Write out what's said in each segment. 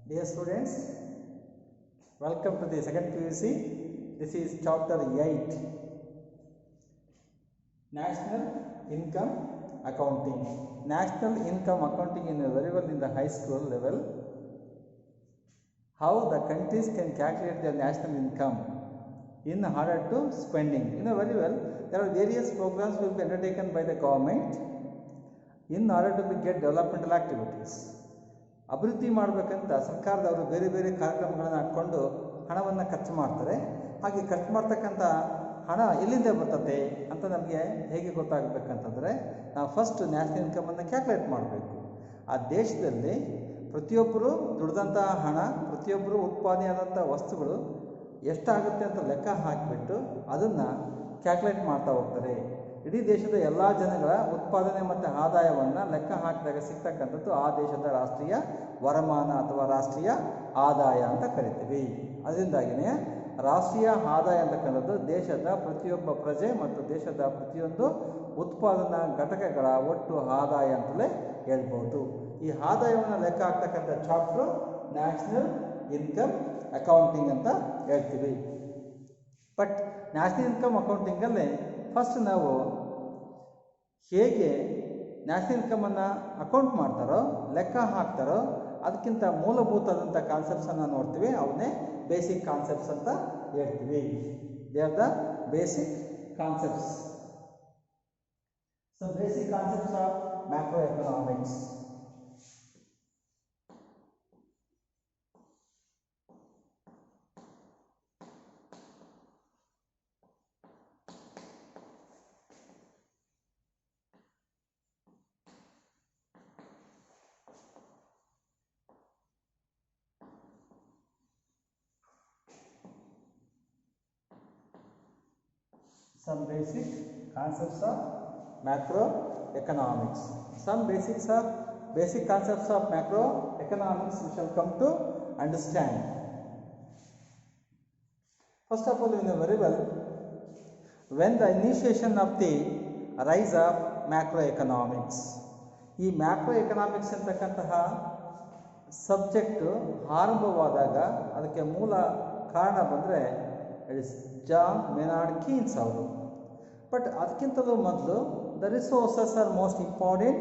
Dear students, welcome to the second PUC. This is chapter 8, National Income Accounting. National Income Accounting in very well in the high school level. How the countries can calculate their national income in order to spending. You know very well, there are various programs will be undertaken by the government in order to get developmental activities. ಅಭಿವೃದ್ಧಿ ಮಾಡಬೇಕಂತ ಸರ್ಕಾರದವರು ಬೇರೆ ಬೇರೆ ಕಾರ್ಯಕ್ರಮಗಳನ್ನು ಹಾಕ್ಕೊಂಡು ಹಣವನ್ನು ಖರ್ಚು ಮಾಡ್ತಾರೆ. ಹಾಗೆ ಖರ್ಚು ಮಾಡ್ತಕ್ಕಂಥ ಹಣ ಎಲ್ಲಿಂದ ಬರ್ತದೆ ಅಂತ ನಮಗೆ ಹೇಗೆ ಗೊತ್ತಾಗಬೇಕಂತಂದರೆ ನಾವು ಫಸ್ಟ್ ನ್ಯಾಷನಲ್ ಇನ್ಕಮನ್ನು ಕ್ಯಾಲ್ಕುಲೇಟ್ ಮಾಡಬೇಕು. ಆ ದೇಶದಲ್ಲಿ ಪ್ರತಿಯೊಬ್ಬರು ದುಡಿದಂತಹ ಹಣ, ಪ್ರತಿಯೊಬ್ಬರು ಉತ್ಪಾದನೆ ಆದಂಥ ವಸ್ತುಗಳು ಎಷ್ಟಾಗುತ್ತೆ ಅಂತ ಲೆಕ್ಕ ಹಾಕಿಬಿಟ್ಟು ಅದನ್ನು ಕ್ಯಾಲ್ಕುಲೇಟ್ ಮಾಡ್ತಾ ಹೋಗ್ತಾರೆ. ಇಡೀ ದೇಶದ ಎಲ್ಲ ಜನಗಳ ಉತ್ಪಾದನೆ ಮತ್ತು ಆದಾಯವನ್ನು ಲೆಕ್ಕ ಹಾಕಿದಾಗ ಸಿಗ್ತಕ್ಕಂಥದ್ದು ಆ ದೇಶದ ರಾಷ್ಟ್ರೀಯ ವರಮಾನ ಅಥವಾ ರಾಷ್ಟ್ರೀಯ ಆದಾಯ ಅಂತ ಕರಿತೀವಿ. ಅದರಿಂದಾಗಿಯೇ ರಾಷ್ಟ್ರೀಯ ಆದಾಯ ಅಂತಕ್ಕಂಥದ್ದು ದೇಶದ ಪ್ರತಿಯೊಬ್ಬ ಪ್ರಜೆ ಮತ್ತು ದೇಶದ ಪ್ರತಿಯೊಂದು ಉತ್ಪಾದನಾ ಘಟಕಗಳ ಒಟ್ಟು ಆದಾಯ ಅಂತಲೇ ಹೇಳ್ಬೋದು. ಈ ಆದಾಯವನ್ನು ಲೆಕ್ಕ ಹಾಕ್ತಕ್ಕಂಥ ಚಾಪ್ಟ್ರು ನ್ಯಾಷನಲ್ ಇನ್ಕಮ್ ಅಕೌಂಟಿಂಗ್ ಅಂತ ಹೇಳ್ತೀವಿ. ಬಟ್ ನ್ಯಾಷನಲ್ ಇನ್ಕಮ್ ಅಕೌಂಟಿಂಗಲ್ಲಿ ಫಸ್ಟ್ ನಾವು ಹೇಗೆ ನ್ಯಾಷನಲ್ ಇನ್ಕಮನ್ನು ಅಕೌಂಟ್ ಮಾಡ್ತಾರೋ, ಲೆಕ್ಕ ಹಾಕ್ತಾರೋ, ಅದಕ್ಕಿಂತ ಮೂಲಭೂತವಾದಂಥ ಕಾನ್ಸೆಪ್ಟ್ಸನ್ನು ನೋಡ್ತೀವಿ. ಅವನ್ನೇ ಬೇಸಿಕ್ ಕಾನ್ಸೆಪ್ಟ್ಸ್ ಅಂತ ಹೇಳ್ತೀವಿ. They are the basic concepts. So basic concepts of macro economics. Some basic concepts of macroeconomics. Some basic concepts of macroeconomics we shall come to understand. First of all, you know very well, when the initiation of the rise of macroeconomics, ಈ ಮ್ಯಾಕ್ರೋಎಕನಾಮಿಕ್ಸ್ ಅಂತಕ್ಕಂತಹ subject ಆರಂಭವಾದಾಗ ಅದಕ್ಕೆ ಮೂಲ ಕಾರಣ ಬಂದರೆ it is John Maynard Keynes ಅವರು. But ಅದಕ್ಕಿಂತಲೂ ಮೊದಲು the resources are most important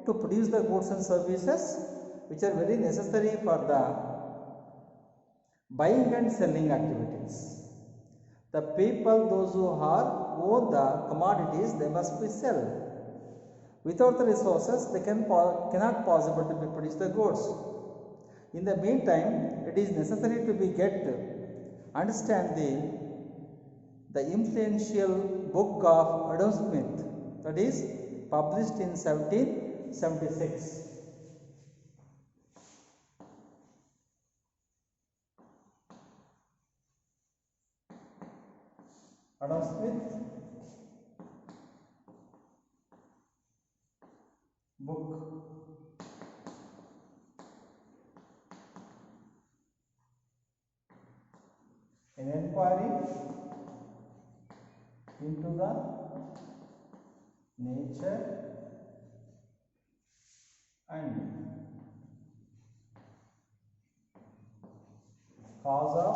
to produce the goods and services which are very necessary for the buying and selling activities. The people those who are own the commodities they must be sell. Without the resources, they cannot possible to be produce the goods. In the meantime, it is necessary to be understand the influential book of Adam Smith, that is published in 1776. Adam Smith book. An inquiry into the nature and cause of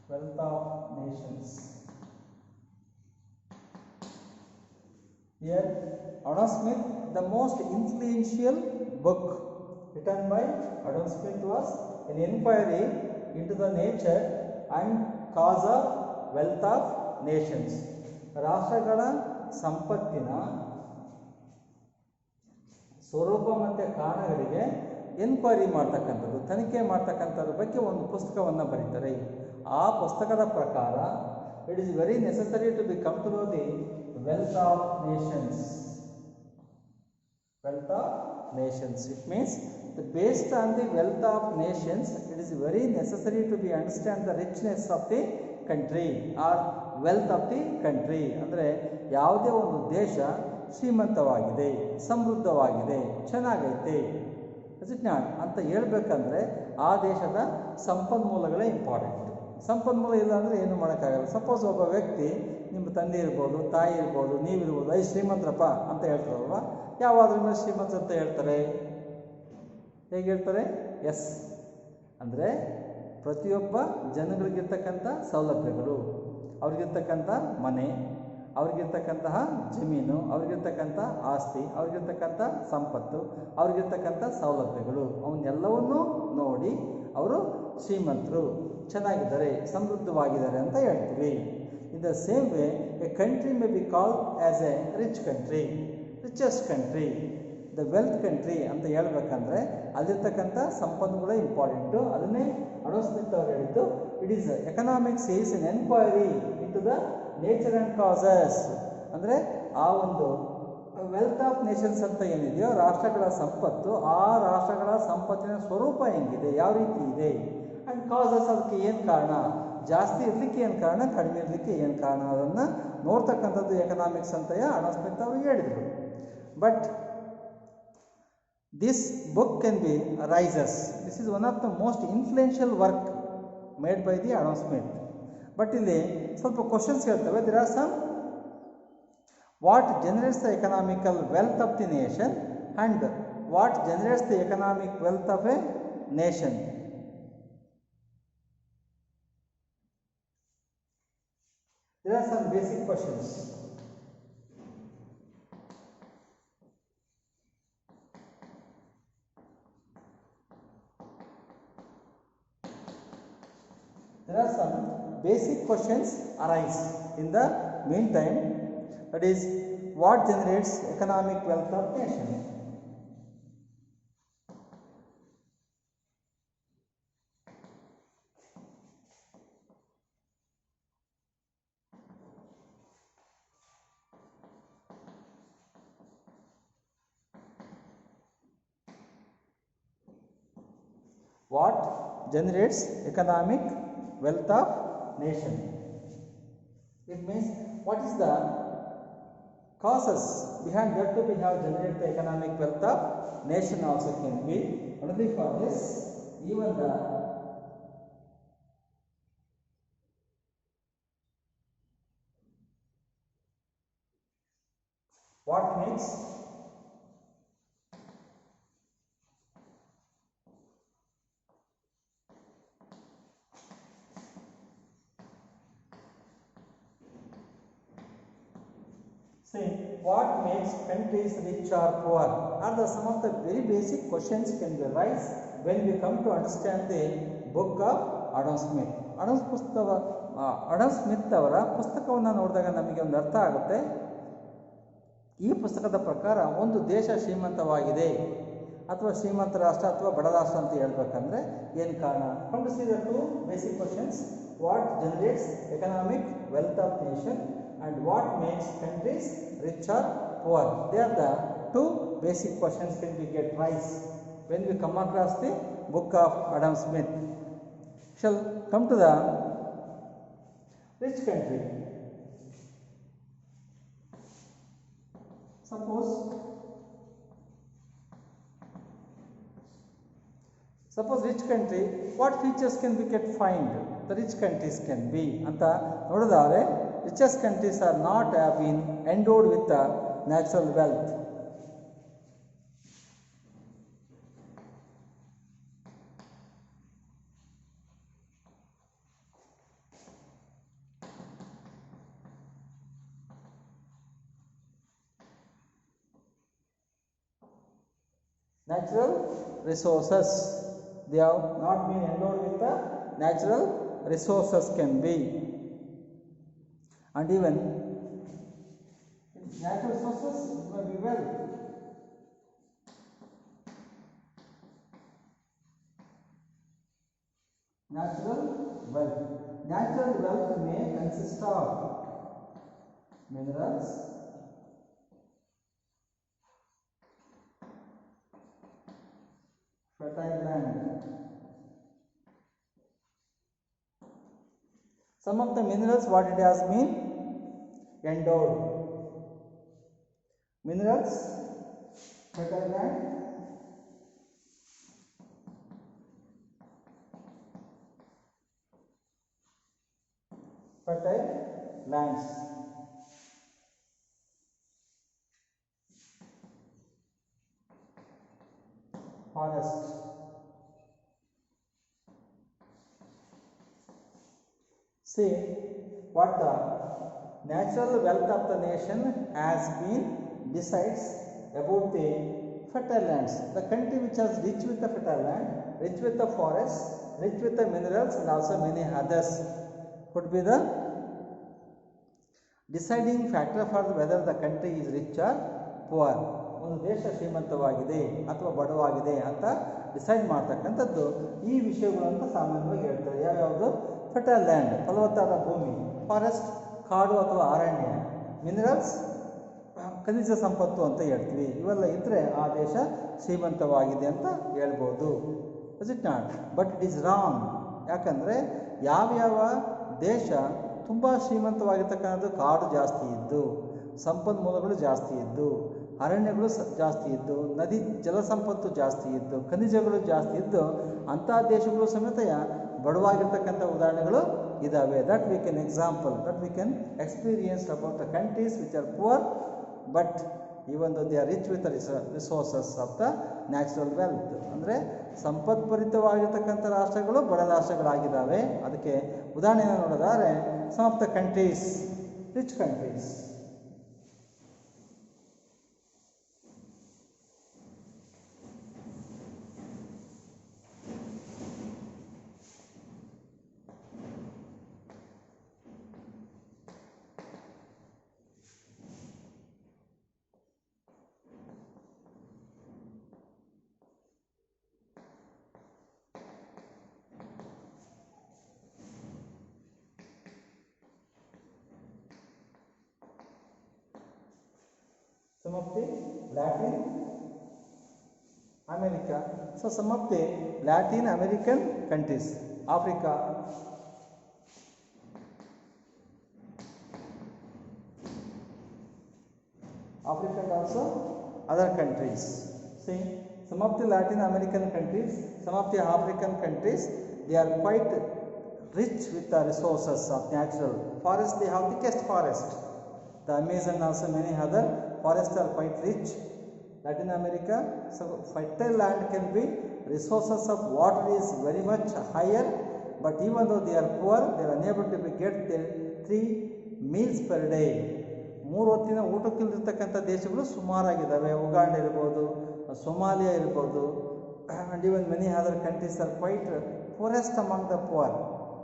wealth of nations. Here Adam Smith, the most influential book written by Adam Smith was an inquiry into the nature and cause of wealth of nations. ರಾಷ್ಟ್ರಗಳ ಸಂಪತ್ತಿನ ಸ್ವರೂಪ ಮತ್ತು ಕಾರಣಗಳಿಗೆ enquiry ಮಾಡ್ತಕ್ಕಂಥದ್ದು, ತನಿಖೆ ಮಾಡ್ತಕ್ಕಂಥದ್ರ ಬಗ್ಗೆ ಒಂದು ಪುಸ್ತಕವನ್ನು ಬರೀತಾರೆ. ಆ ಪುಸ್ತಕದ ಪ್ರಕಾರ it is very necessary to B come to know the wealth of nations. Wealth of nations. It means based on the wealth of nations, it is very necessary to be understand the richness of the country or wealth of the country. ಅಂದರೆ ಯಾವುದೇ ಒಂದು ದೇಶ ಶ್ರೀಮಂತವಾಗಿದೆ, ಸಮೃದ್ಧವಾಗಿದೆ, ಚೆನ್ನಾಗೈತೆ ಅಂತ ಹೇಳ್ಬೇಕಂದ್ರೆ ಆ ದೇಶದ ಸಂಪನ್ಮೂಲಗಳೇ ಇಂಪಾರ್ಟೆಂಟ್. ಸಂಪನ್ಮೂಲ ಇಲ್ಲ ಅಂದರೆ ಏನು ಮಾಡೋಕ್ಕಾಗಲ್ಲ. ಸಪೋಸ್ ಒಬ್ಬ ವ್ಯಕ್ತಿ ನಿಮ್ಮ ತಂದೆ ಇರ್ಬೋದು, ತಾಯಿ ಇರ್ಬೋದು, ನೀವಿರ್ಬೋದು, ಐ ಶ್ರೀಮಂತರಪ್ಪ ಅಂತ ಹೇಳ್ತಾರಲ್ವ, ಯಾವಾದ್ರ ಮೇಲೆ ಶ್ರೀಮಂತ ಅಂತ ಹೇಳ್ತಾರೆ? ಹೇಗೆ ಹೇಳ್ತಾರೆ? ಎಸ್ ಅಂದರೆ ಪ್ರತಿಯೊಬ್ಬ ಜನಗಳಿಗಿರ್ತಕ್ಕಂಥ ಸೌಲಭ್ಯಗಳು, ಅವ್ರಿಗಿರ್ತಕ್ಕಂಥ ಮನೆ, ಅವ್ರಿಗಿರ್ತಕ್ಕಂತಹ ಜಮೀನು, ಅವ್ರಿಗಿರ್ತಕ್ಕಂಥ ಆಸ್ತಿ, ಅವ್ರಿಗಿರ್ತಕ್ಕಂಥ ಸಂಪತ್ತು, ಅವ್ರಿಗಿರ್ತಕ್ಕಂಥ ಸೌಲಭ್ಯಗಳು, ಅವನ್ನೆಲ್ಲವನ್ನೂ ನೋಡಿ ಅವರು ಶ್ರೀಮಂತರು, ಚೆನ್ನಾಗಿದ್ದಾರೆ, ಸಮೃದ್ಧವಾಗಿದ್ದಾರೆ ಅಂತ ಹೇಳ್ತೀವಿ. In the same way A country may be called as A rich country, richest country, the wealth country ಅಂತ ಹೇಳ್ಬೇಕಂದ್ರೆ ಅಲ್ಲಿರ್ತಕ್ಕಂಥ ಸಂಪನ್ಮೂಲ ಇಂಪಾರ್ಟೆಂಟು. ಅದನ್ನೇ ಅಡಮ್ ಸ್ಮಿತ್ ಅವರು ಹೇಳಿದ್ದು, it is economics is an enquiry into the nature and causes. ಅಂದರೆ ಆ ಒಂದು ವೆಲ್ತ್ ಆಫ್ ನೇಷನ್ಸ್ ಅಂತ ಏನಿದೆಯೋ, ರಾಷ್ಟ್ರಗಳ ಸಂಪತ್ತು, ಆ ರಾಷ್ಟ್ರಗಳ ಸಂಪತ್ತಿನ ಸ್ವರೂಪ ಹೆಂಗಿದೆ, ಯಾವ ರೀತಿ ಇದೆ, ಆ್ಯಂಡ್ ಕಾಸಸ್, ಅದಕ್ಕೆ ಏನು ಕಾರಣ, ಜಾಸ್ತಿ ಇರಲಿಕ್ಕೆ ಏನು ಕಾರಣ, ಕಡಿಮೆ ಇರಲಿಕ್ಕೆ ಏನು ಕಾರಣ, ಅದನ್ನು ನೋಡ್ತಕ್ಕಂಥದ್ದು ಎಕನಾಮಿಕ್ಸ್ ಅಂತ ಅಡಮ್ ಸ್ಮಿತ್ ಅವರು ಹೇಳಿದರು. But this book can be rises. This is one of the most influential work made by the Adam Smith. But ಇಲ್ಲಿ ಸ್ವಲ್ಪ questions ಹೇಳ್ತವೆ. There are some what generates the economical wealth of the nation and what generates the economic wealth of a nation. There are some basic questions. There are some basic questions arise in the meantime. That is, what generates economic wealth of nation? What generates economic wealth of nation? It means what is the causes behind that to be have generate the economic wealth of nation also can be. Only for this, even the what makes what makes countries rich or poor are the some of the very basic questions can be raised when we come to understand the book of Adam Smith. Adam Smith ಅವರ ಪುಸ್ತಕವನ್ನು ನೋಡಿದಾಗ ನಮಗೆ ಒಂದು ಅರ್ಥ ಆಗುತ್ತೆ. ಈ ಪುಸ್ತಕದ ಪ್ರಕಾರ ಒಂದು ದೇಶ ಶ್ರೀಮಂತವಾಗಿದೆ ಅಥವಾ ಶ್ರೀಮಂತ ರಾಷ್ಟ್ರ ಅಥವಾ ಬಡ ರಾಷ್ಟ್ರ ಅಂತ ಹೇಳ್ಬೇಕಂದ್ರೆ ಏನು ಕಾರಣ? Come to see the two basic questions. What generates economic wealth of nation and what makes countries rich or poor? They are the two basic questions can we get raised when we come across the book of Adam Smith. Shall come to the rich country. Suppose rich country, what features can we get find the rich countries can be ಅಂತ ನೋಡಿದರೆ, richest countries are not have been endowed with the natural wealth. Natural resources, they have not been endowed with the natural resources can be, and even natural resources may be wealth. Natural wealth may consist of minerals, fertile land. Some of the minerals what it has been endowed. Minerals, fertile land, fertile lands. forest. See what the natural wealth of the nation has been decides about the fertile lands. The country which is rich with the fertile land, rich with the forests, rich with the minerals and also many others could be the deciding factor for whether the country is rich or poor. ಒಂದು ದೇಶ ಶ್ರೀಮಂತವಾಗಿದೆ ಅಥವಾ ಬಡವಾಗಿದೆ ಅಂತ decide ಮಾಡ್ತಕ್ಕಂಥದ್ದು ಈ ವಿಷಯಗಳು ಅಂತ ಸಾಮಾನ್ಯವಾಗಿ ಹೇಳ್ತಾರೆ. ಯಾವ್ಯಾವುದು? ಫರ್ಟೈಲ್ ಲ್ಯಾಂಡ್ ಫಲವತ್ತಾದ ಭೂಮಿ, ಫಾರೆಸ್ಟ್ ಕಾಡು ಅಥವಾ ಅರಣ್ಯ, ಮಿನರಲ್ಸ್ ಖನಿಜ ಸಂಪತ್ತು ಅಂತ ಹೇಳ್ತೀವಿ. ಇವೆಲ್ಲ ಇದ್ದರೆ ಆ ದೇಶ ಶ್ರೀಮಂತವಾಗಿದೆ ಅಂತ ಹೇಳ್ಬೋದು. Is it not? But it is wrong. ಯಾಕಂದರೆ ಯಾವ್ಯಾವ ದೇಶ ತುಂಬ ಶ್ರೀಮಂತವಾಗಿರ್ತಕ್ಕಂಥದ್ದು ಕಾಡು ಜಾಸ್ತಿ ಇದ್ದು, ಸಂಪನ್ಮೂಲಗಳು ಜಾಸ್ತಿ ಇದ್ದು, ಅರಣ್ಯಗಳು ಜಾಸ್ತಿ ಇದ್ದು, ನದಿ ಜಲಸಂಪತ್ತು ಜಾಸ್ತಿ ಇದ್ದು, ಖನಿಜಗಳು ಜಾಸ್ತಿ ಇದ್ದು, ಅಂಥ ದೇಶಗಳು ಸಮೇತ ಬಡವಾಗಿರ್ತಕ್ಕಂಥ ಉದಾಹರಣೆಗಳು ಇದ್ದಾವೆ. That we can example, that we can experience about the countries which are poor but even though they are rich with resources of the natural wealth. ಅಂದರೆ ಸಂಪತ್ಭರಿತವಾಗಿರ್ತಕ್ಕಂಥ ರಾಷ್ಟ್ರಗಳು ಬಡ ರಾಷ್ಟ್ರಗಳಾಗಿದ್ದಾವೆ. ಅದಕ್ಕೆ ಉದಾಹರಣೆಯನ್ನು ನೋಡೋದಾದರೆ some of the countries, rich countries. Some of the Latin America. So some of the Latin American countries, Africa, and also other countries. See, some of the Latin American countries, some of the African countries, they are quite rich with the resources of natural forest. They have thickest forest. The Amazon also many other forests are quite rich. Latin America, so fertile land can be, resources of water is very much higher, but even though they are poor, they are unable to get their 3 meals per day. 3 ಹೊತ್ತಿನ ಊಟಕ್ಕಿಲ್ದಿರ್ತಕ್ಕಂಥ ದೇಶಗಳು ಸುಮಾರಾಗಿದ್ದಾವೆ. Uganda ಇರ್ಬೋದು, Somalia ಇರ್ಬೋದು, and even many other countries are quite poorest among the poor.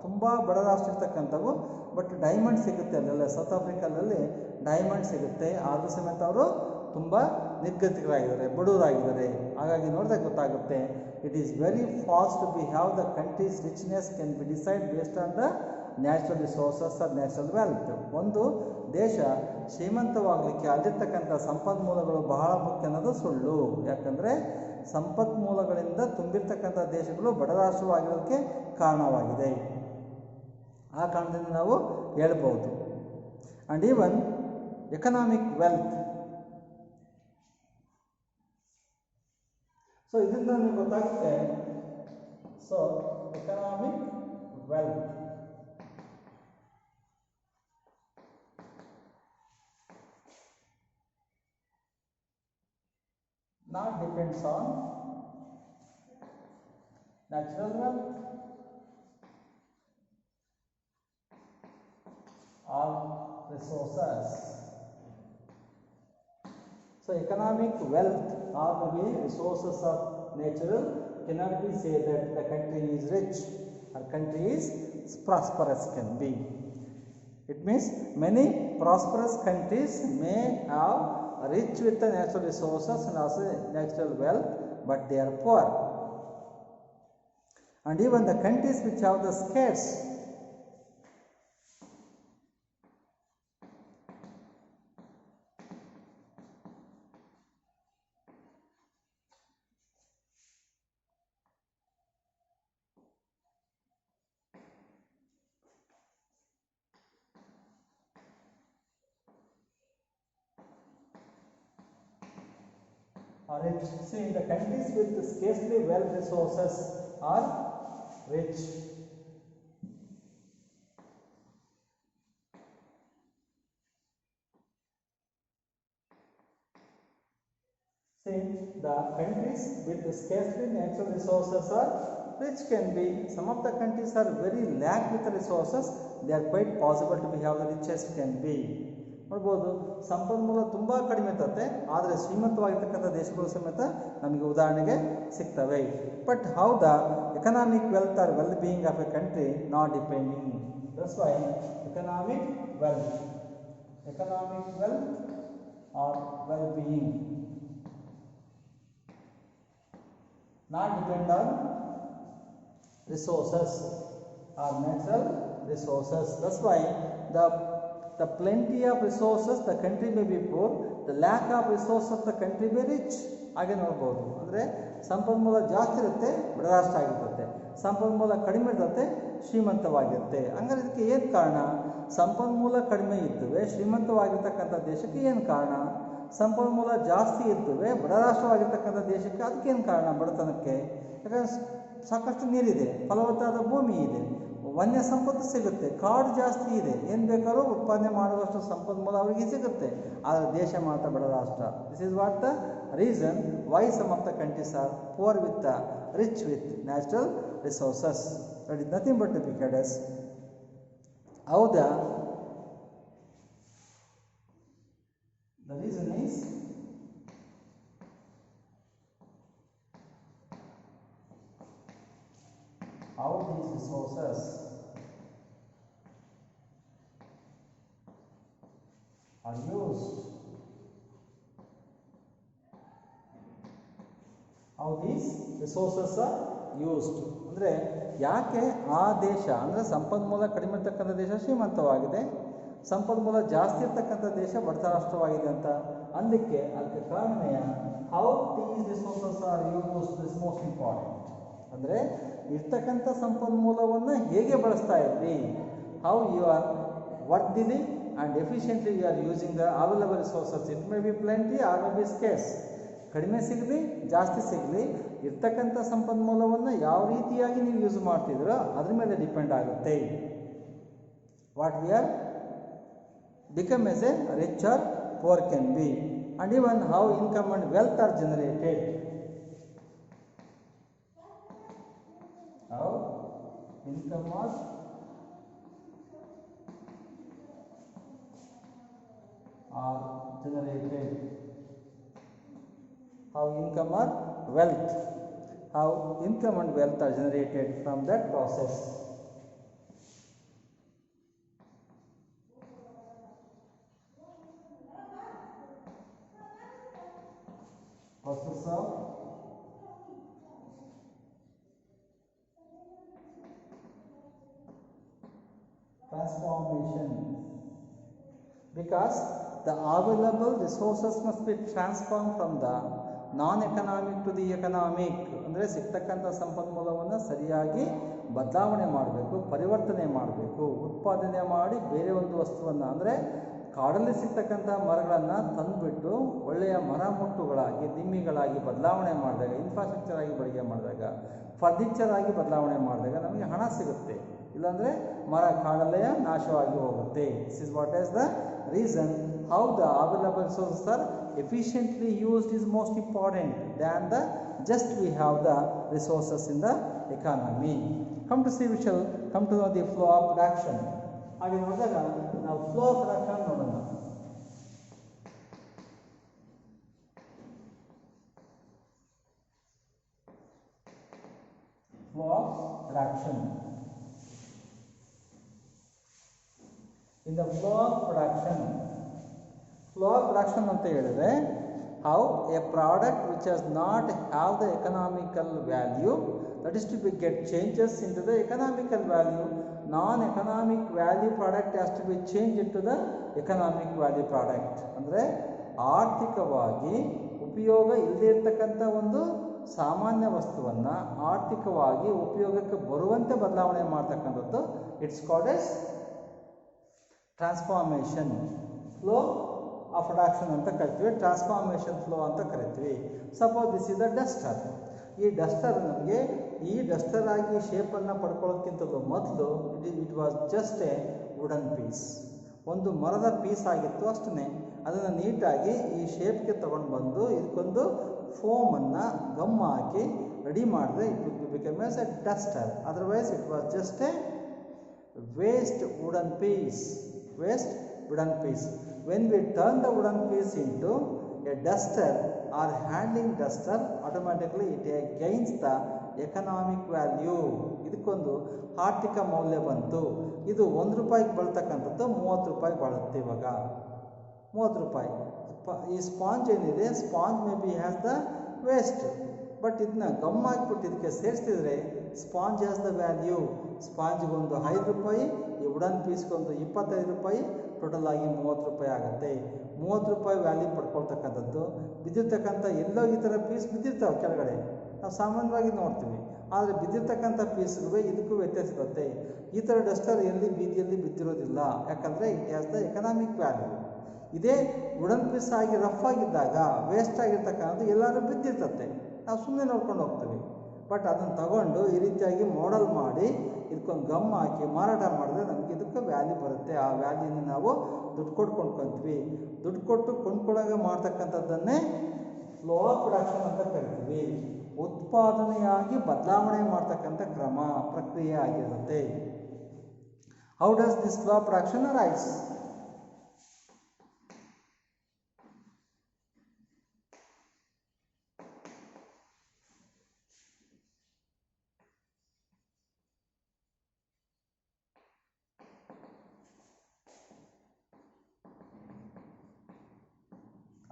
ತುಂಬ ಬಡ ರಾಷ್ಟ್ರ ಇರ್ತಕ್ಕಂಥವು, but diamond ಸಿಗುತ್ತೆ ಅಲ್ಲೆಲ್ಲ. South ಆಫ್ರಿಕಾದಲ್ಲಿ ಡೈಮಂಡ್ ಸಿಗುತ್ತೆ, ಆದರೂ ಸಮೇತ ಅವರು ತುಂಬ ನಿರ್ಗತಿಕರಾಗಿದ್ದಾರೆ, ಬಡವರಾಗಿದ್ದಾರೆ. ಹಾಗಾಗಿ ನೋಡಿದಾಗ ಗೊತ್ತಾಗುತ್ತೆ, it is very fast to be have the countries richness can be decide based on the natural resources or natural wealth. ಒಂದು ದೇಶ ಶ್ರೀಮಂತವಾಗಲಿಕ್ಕೆ ಅಲ್ಲಿರ್ತಕ್ಕಂಥ ಸಂಪನ್ಮೂಲಗಳು ಬಹಳ ಮುಖ್ಯ ಅನ್ನೋದು ಸುಳ್ಳು. ಯಾಕಂದರೆ ಸಂಪನ್ಮೂಲಗಳಿಂದ ತುಂಬಿರ್ತಕ್ಕಂಥ ದೇಶಗಳು ಬಡ ರಾಷ್ಟ್ರವಾಗಿರೋದಕ್ಕೆ ಕಾರಣವಾಗಿದೆ. ಆ ಕಾರಣದಿಂದ ನಾವು ಹೇಳ್ಬೋದು. And even economic wealth. So ಇದರಿಂದ ನಮಗೆ ಗೊತ್ತಾಗುತ್ತೆ. So economic wealth not depends on natural wealth or resources. So economic wealth or maybe resources of natural cannot be said that the country is rich or country is prosperous can be. It means many prosperous countries may have rich with the natural resources and also natural wealth, but they are poor. And even the countries which have the scarce, are rich. See, the countries with scarcely wealth resources are rich. See, the countries with scarcely natural resources are rich can be. Some of the countries are very lack with the resources. They are quite possible to be have the richest can be. ನೋಡ್ಬೋದು, ಸಂಪನ್ಮೂಲ ತುಂಬ ಕಡಿಮೆ ಇರ್ತದೆ, ಆದರೆ ಶ್ರೀಮಂತವಾಗಿರ್ತಕ್ಕಂಥ ದೇಶಗಳು ಸಮೇತ ನಮಗೆ ಉದಾಹರಣೆಗೆ ಸಿಗ್ತವೆ. But how the economic wealth R well being of A country not depending. That's why economic wealth R well being not depend on resources or natural resources. That's why the plenty of resources the country may be poor, the lack of resources the country may rich. ಹಾಗೆ ನೋಡ್ಬೋದು. ಅಂದರೆ ಸಂಪನ್ಮೂಲ ಜಾಸ್ತಿ ಇರುತ್ತೆ, ಬಡ ರಾಷ್ಟ್ರ ಆಗಿರುತ್ತೆ. ಸಂಪನ್ಮೂಲ ಕಡಿಮೆ ಇರುತ್ತೆ, ಶ್ರೀಮಂತವಾಗಿರುತ್ತೆ. ಹಂಗಾರೆ ಇದಕ್ಕೆ ಏನು ಕಾರಣ? ಸಂಪನ್ಮೂಲ ಕಡಿಮೆ ಇದ್ದುವೆ ಶ್ರೀಮಂತವಾಗಿರ್ತಕ್ಕಂಥ ದೇಶಕ್ಕೆ ಏನು ಕಾರಣ? ಸಂಪನ್ಮೂಲ ಜಾಸ್ತಿ ಇರ್ತವೆ ಬಡ ರಾಷ್ಟ್ರವಾಗಿರ್ತಕ್ಕಂಥ ದೇಶಕ್ಕೆ ಅದಕ್ಕೇನು ಕಾರಣ? ಬಡತನಕ್ಕೆ. ಯಾಕಂದರೆ ಸಾಕಷ್ಟು ನೀರಿದೆ, ಫಲವತ್ತಾದ ಭೂಮಿ ಇದೆ, ವನ್ಯ ಸಂಪತ್ತು ಸಿಗುತ್ತೆ, ಕಾಡು ಜಾಸ್ತಿ ಇದೆ, ಏನು ಬೇಕಾದ್ರೂ ಉತ್ಪಾದನೆ ಮಾಡುವಷ್ಟು ಸಂಪನ್ಮೂಲ ಅವರಿಗೆ ಸಿಗುತ್ತೆ. ಆದರೆ ದೇಶ ಮಾತ್ರ ಬಡ ರಾಷ್ಟ್ರ. This is what the reason why some of the countries are poor with the rich with natural resources. That is nothing but to be cursed. ಹೌದಾ? The reason is how these resources are used. How these resources are used. ಅಂದರೆ ಯಾಕೆ ಆ ದೇಶ ಅಂದರೆ ಸಂಪನ್ಮೂಲ ಕಡಿಮೆ ಇರ್ತಕ್ಕಂಥ ದೇಶ ಶ್ರೀಮಂತವಾಗಿದೆ, ಸಂಪನ್ಮೂಲ ಜಾಸ್ತಿ ಇರ್ತಕ್ಕಂಥ ದೇಶ ಬಡತ ರಾಷ್ಟ್ರವಾಗಿದೆ ಅಂತ ಅಂದಕ್ಕೆ ಅದಕ್ಕೆ ಕಾರಣಯ how these resources are used is most important. ಅಂದರೆ ಇರ್ತಕ್ಕಂಥ ಸಂಪನ್ಮೂಲವನ್ನು ಹೇಗೆ ಬಳಸ್ತಾ ಇದ್ರಿ, how you are worthily and efficiently you are using the available resources. It may be plenty or may be scarce. ಕಡಿಮೆ ಸಿಗಲಿ ಜಾಸ್ತಿ ಸಿಗಲಿ, ಇರ್ತಕ್ಕಂಥ ಸಂಪನ್ಮೂಲವನ್ನು ಯಾವ ರೀತಿಯಾಗಿ ನೀವು ಯೂಸ್ ಮಾಡ್ತಿದ್ರೋ ಅದ್ರ ಮೇಲೆ ಡಿಪೆಂಡ್ ಆಗುತ್ತೆ. What we R become as a rich or poor can be, and even how income and wealth are generated. How income was are generated. How income or wealth, how income and wealth are generated from that process. Process of transformation, because the available resources must be transformed from the non-economic to the economic. ಅಂದರೆ ಸಿಗ್ತಕ್ಕಂಥ ಸಂಪನ್ಮೂಲವನ್ನು ಸರಿಯಾಗಿ ಬದಲಾವಣೆ ಮಾಡಬೇಕು, ಪರಿವರ್ತನೆ ಮಾಡಬೇಕು, ಉತ್ಪಾದನೆ ಮಾಡಿ ಬೇರೆ ಒಂದು ವಸ್ತುವನ್ನು ಅಂದರೆ ಕಾಡಲ್ಲಿ ಸಿಗ್ತಕ್ಕಂಥ ಮರಗಳನ್ನು ತಂದುಬಿಟ್ಟು ಒಳ್ಳೆಯ ಮರ ಮುಟ್ಟುಗಳಾಗಿ ದಿಮ್ಮಿಗಳಾಗಿ ಬದಲಾವಣೆ ಮಾಡಿದಾಗ, ಇನ್ಫ್ರಾಸ್ಟ್ರಕ್ಚರ್ ಆಗಿ ಬಳಕೆ ಮಾಡಿದಾಗ, ಫರ್ನಿಚರ್ ಆಗಿ ಬದಲಾವಣೆ ಮಾಡಿದಾಗ ನಮಗೆ ಹಣ ಸಿಗುತ್ತೆ. ಇಲ್ಲಾಂದರೆ ಮರ ಕಾಡಲ್ಲೇ ನಾಶವಾಗಿ ಹೋಗುತ್ತೆ. This is what is the reason how the available resources are efficiently used is most important than the just we have the resources in the economy. Come to see, we shall come to know the flow of production. ಹಾಗೆ ನೋಡಿದಾಗ ನಾವು flow of production ನೋಡೋಣ. Flow of production. In the flow of production, flow of production ಅಂತ ಹೇಳಿದ್ರೆ how a product which has not have the economical value, that is to be get changes into the economical value. Non-economic value product has to be changed into the economic value product. ಅಂದರೆ ಆರ್ಥಿಕವಾಗಿ ಉಪಯೋಗ ಇಲ್ಲದೇ ಇರತಕ್ಕಂಥ ಒಂದು ಸಾಮಾನ್ಯ ವಸ್ತುವನ್ನು ಆರ್ಥಿಕವಾಗಿ ಉಪಯೋಗಕ್ಕೆ ಬರುವಂತೆ ಬದಲಾವಣೆ ಮಾಡ್ತಕ್ಕಂಥದ್ದು it's called as transformation. Flow of production ಅಂತ ಕರಿತೀವಿ, ಟ್ರಾನ್ಸ್ಫಾರ್ಮೇಷನ್ ಫ್ಲೋ ಅಂತ ಕರಿತೀವಿ. Suppose this is the duster. ಈ ಡಸ್ಟರ್ ನಮಗೆ ಈ ಡಸ್ಟರ್ ಆಗಿ ಶೇಪನ್ನು ಪಡ್ಕೊಳ್ಳೋದಕ್ಕಿಂತಲೂ ಮೊದಲು it was just a wooden piece, ಒಂದು ಮರದ ಪೀಸ್ ಆಗಿತ್ತು ಅಷ್ಟೇ. ಅದನ್ನು ನೀಟಾಗಿ ಈ ಶೇಪ್ಗೆ ತೊಗೊಂಡು ಬಂದು ಇದಕ್ಕೊಂದು ಫೋಮನ್ನು ಗಮ್ ಹಾಕಿ ರೆಡಿ ಮಾಡಿದ್ರೆ it will become as a duster. Otherwise it was just a waste wooden piece. When we turn the wooden piece into a duster or handling duster, automatically it gains the economic value. ಇದಕ್ಕೊಂದು ಆರ್ಥಿಕ ಮೌಲ್ಯ ಬಂತು. ಇದು 1 ರೂಪಾಯಿಗೆ ಬಳತಕ್ಕಂಥದ್ದು 30 ರೂಪಾಯಿ ಬಾಳುತ್ತೆ. ಇವಾಗ 30 ರೂಪಾಯಿ. ಈ ಸ್ಪಾಂಜ್ ಏನಿದೆ, sponge may be has the waste, but ಇದನ್ನ ಗಮ್ ಹಾಕ್ಬಿಟ್ಟು ಇದಕ್ಕೆ ಸೇರಿಸಿದ್ರೆ ಸ್ಪಾಂಜ್ ಹ್ಯಾಸ್ ದ ವ್ಯಾಲ್ಯೂ. ಸ್ಪಾಂಜ್ಗೊಂದು 5 ರೂಪಾಯಿ, ಈ ವುಡನ್ ಪೀಸ್ಗೊಂದು 25 ರೂಪಾಯಿ, ಟೋಟಲ್ ಆಗಿ 30 ರೂಪಾಯಿ ಆಗುತ್ತೆ. 30 ರೂಪಾಯಿ ವ್ಯಾಲ್ಯೂ ಪಡ್ಕೊಳ್ತಕ್ಕಂಥದ್ದು. ಬಿದ್ದಿರ್ತಕ್ಕಂಥ ಎಲ್ಲೋ ಈ ಥರ ಪೀಸ್ ಬಿದ್ದಿರ್ತಾವೆ ಕೆಳಗಡೆ, ನಾವು ಸಾಮಾನ್ಯವಾಗಿ ನೋಡ್ತೀವಿ. ಆದರೆ ಬಿದ್ದಿರ್ತಕ್ಕಂಥ ಪೀಸ್ಗೂ ಇದಕ್ಕೂ ವ್ಯತ್ಯಾಸ ಇರುತ್ತೆ. ಈ ಥರ ಡಸ್ಟರ್ ಎಲ್ಲಿ ಬೀದಿಯಲ್ಲಿ ಬಿದ್ದಿರೋದಿಲ್ಲ, ಯಾಕಂದರೆ it has the economic value. ಇದೇ ವುಡನ್ ಪೀಸ್ ಆಗಿ ರಫ್ ಆಗಿದ್ದಾಗ ವೇಸ್ಟ್ ಆಗಿರ್ತಕ್ಕಂಥದ್ದು ಎಲ್ಲರೂ ಬಿದ್ದಿರ್ತತೆ, ನಾವು ಸುಮ್ಮನೆ ನೋಡ್ಕೊಂಡು ಹೋಗ್ತೀವಿ. ಬಟ್ ಅದನ್ನು ತಗೊಂಡು ಈ ರೀತಿಯಾಗಿ ಮಾಡೆಲ್ ಮಾಡಿ ಇದಕ್ಕೊಂದು ಗಮ್ ಹಾಕಿ ಮಾರಾಟ ಮಾಡಿದ್ರೆ ನಮಗೆ ಇದಕ್ಕೆ ವ್ಯಾಲ್ಯೂ ಬರುತ್ತೆ. ಆ ವ್ಯಾಲ್ಯೂನ ನಾವು ದುಡ್ಡು ಕೊಟ್ಟು ಕೊಂಡ್ಕೊತೀವಿ. ದುಡ್ಡು ಕೊಟ್ಟು ಕೊಂಡ್ಕೊಳ್ಳೋಂಗೆ ಮಾಡ್ತಕ್ಕಂಥದ್ದನ್ನೇ ಫ್ಲೋ ಆಫ್ ಪ್ರೊಡಕ್ಷನ್ ಅಂತ ಕರಿತೀವಿ. ಉತ್ಪಾದನೆಯಾಗಿ ಬದಲಾವಣೆ ಮಾಡ್ತಕ್ಕಂಥ ಕ್ರಮ, ಪ್ರಕ್ರಿಯೆ ಆಗಿರುತ್ತೆ. How does this flow of production arise?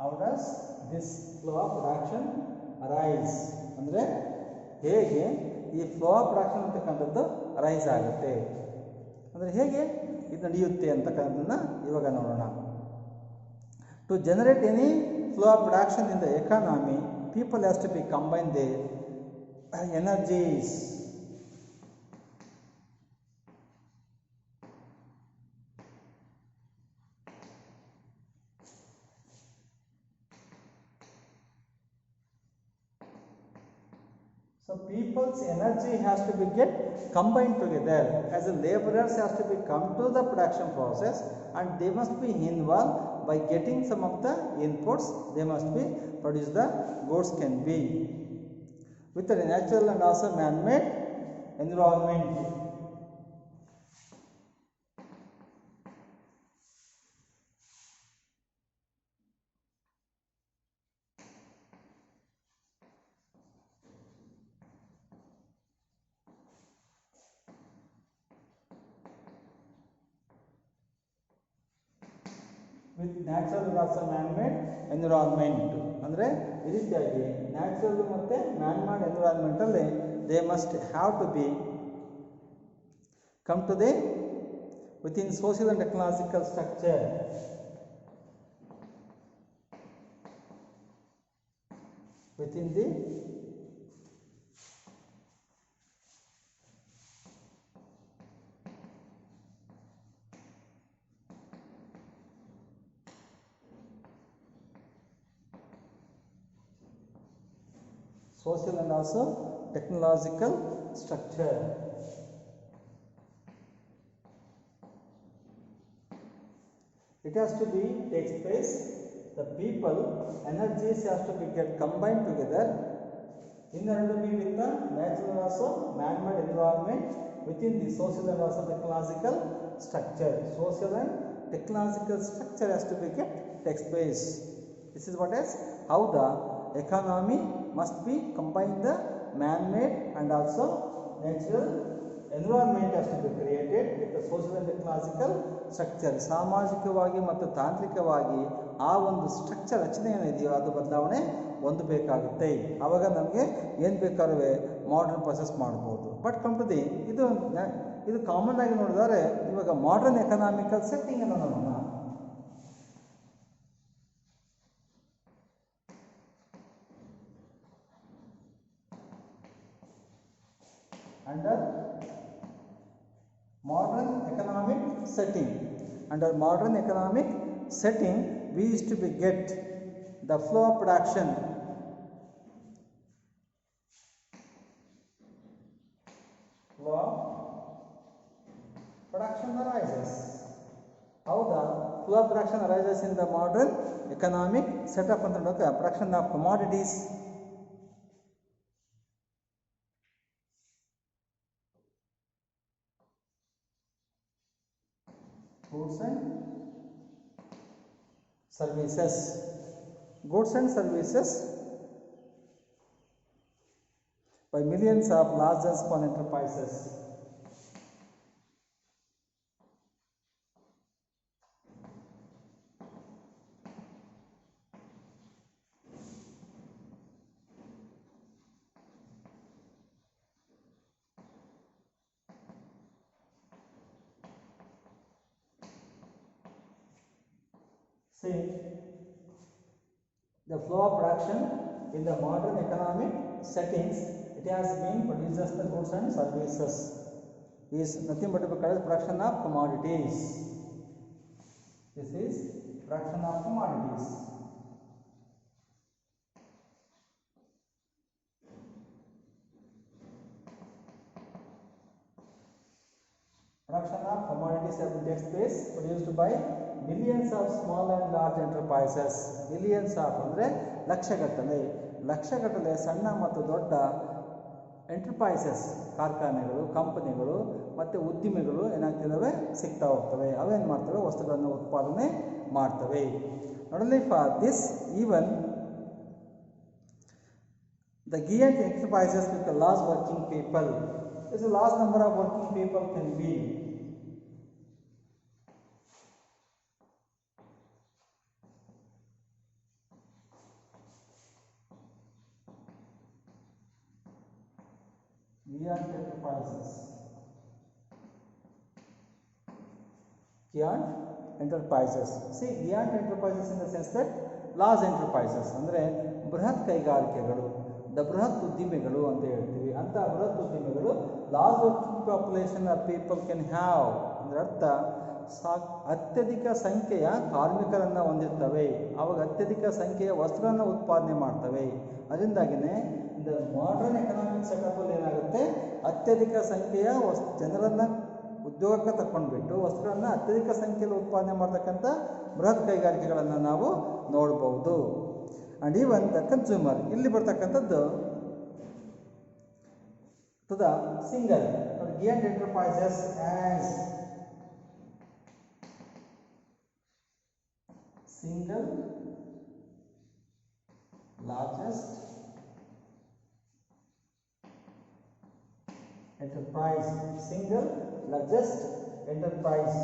How does this flow of production arise? ಅಂದರೆ ಹೇಗೆ ಈ ಫ್ಲೋ ಆಫ್ ಪ್ರೊಡಕ್ಷನ್ ಅಂತಕ್ಕಂಥದ್ದು ಅರೈಸ್ ಆಗುತ್ತೆ, ಅಂದರೆ ಹೇಗೆ ಇದು ನಡೆಯುತ್ತೆ ಅಂತಕ್ಕಂಥದ್ದನ್ನು ಇವಾಗ ನೋಡೋಣ. To generate any flow of production in the economy, people has to be combine their energies. So people's energy has to be get combined together, as the laborers has to be come to the production process, and they must be involved by getting some of the inputs. They must be produce the goods can be with the natural and also man-made environment. With natural also man made environment, ಅಂದರೆ ಈ ರೀತಿಯಾಗಿ natural ಮತ್ತು man made ಎನ್ವಿರಾನ್ಮೆಂಟಲ್ಲಿ they must have to B come to the within social and technological structure. Within the social and also technological structure. It has to be takes place. The people energies has to be get combined together in order to be with the natural and also man-made environment within the social and also technological structure. Social and technological structure has to be get takes place. This is what is how the economy must be combined the man-made and also natural environment has to be created with the social and technological structure. ಸಾಮಾಜಿಕವಾಗಿ ಮತ್ತು ತಾಂತ್ರಿಕವಾಗಿ ಆ ಒಂದು structure ರಚನೆ ಏನಿದೆಯೋ ಅದು ಬದಲಾವಣೆ ಹೊಂದಬೇಕಾಗುತ್ತೆ. ಆವಾಗ ನಮಗೆ ಏನು ಬೇಕಾದ್ರೂ ಮಾಡರ್ನ್ ಪ್ರೊಸೆಸ್ ಮಾಡ್ಬೋದು. ಬಟ್ ಕಮ್ ಟು ದಿ ಇದು ಕಾಮನ್ ಆಗಿ ನೋಡಿದರೆ ಇವಾಗ ಮಾಡರ್ನ್ ಎಕನಾಮಿಕಲ್ ಸೆಟ್ಟಿಂಗ್ ಅನ್ನು ನೋಡೋಣ. Under modern economic setting, we used to be get the flow of production. Flow of production arises. how the flow of production arises in the modern economic setup ಅಂತ ನೋಡೋಕೆ production of commodities, goods and services, goods and services by millions of large and small enterprises. See, the flow of production in the modern economic settings, it has been produces the goods and services is nothing but because production of commodities. This is production of commodities. Production of commodities takes place produced by millions of small and large enterprises. Millions of ಅಂದರೆ ಲಕ್ಷಗಟ್ಟಲೆ ಸಣ್ಣ ಮತ್ತು ದೊಡ್ಡ enterprises, ಕಾರ್ಖಾನೆಗಳು, ಕಂಪನಿಗಳು ಮತ್ತು ಉದ್ದಿಮೆಗಳು ಏನಾಗ್ತಿದ್ದಾವೆ, ಸಿಗ್ತಾ ಹೋಗ್ತವೆ. ಅವೇನು ಮಾಡ್ತವೆ, ವಸ್ತುಗಳನ್ನು ಉತ್ಪಾದನೆ ಮಾಡ್ತವೆ. Not only for this, even the giant enterprises with a large working people, there's a large number of working people can be. Giant enterprises. Giant enterprises. See, giant enterprises in the sense that large enterprises ಅಂದರೆ ಬೃಹತ್ ಕೈಗಾರಿಕೆಗಳು, the ಬೃಹತ್ ಉದ್ದಿಮೆಗಳು ಅಂತ ಹೇಳ್ತೀವಿ. ಅಂತ ಬೃಹತ್ ಉದ್ದಿಮೆಗಳು large working population of people can have ಅಂದರೆ ಅರ್ಥ ಅತ್ಯಧಿಕ ಸಂಖ್ಯೆಯ ಕಾರ್ಮಿಕರನ್ನು ಹೊಂದಿರ್ತವೆ. ಅವಾಗ ಅತ್ಯಧಿಕ ಸಂಖ್ಯೆಯ ವಸ್ತುಗಳನ್ನು ಉತ್ಪಾದನೆ ಮಾಡ್ತವೆ. ಅದರಿಂದಾಗಿನೇ ದ ಮಾಡರ್ನ್ ಎಕನಾಮಿಕ್ ಸೆಟಪಲ್ಲಿ ಏನಾಗುತ್ತೆ, ಅತ್ಯಧಿಕ ಸಂಖ್ಯೆಯ ಜನರನ್ನು ಉದ್ಯೋಗಕ್ಕೆ ತಗೊಂಡ್ಬಿಟ್ಟು ವಸ್ತುಗಳನ್ನು ಅತ್ಯಧಿಕ ಸಂಖ್ಯೆಯಲ್ಲಿ ಉತ್ಪಾದನೆ ಮಾಡ್ತಕ್ಕಂಥ ಬೃಹತ್ ಕೈಗಾರಿಕೆಗಳನ್ನು ನಾವು ನೋಡ್ಬೋದು. ಆ್ಯಂಡ್ ಈವನ್ ದ ಕನ್ಸ್ಯೂಮರ್, ಇಲ್ಲಿ ಬರ್ತಕ್ಕಂಥದ್ದು to the single giant enterprises as single largest enterprise. Single largest enterprise.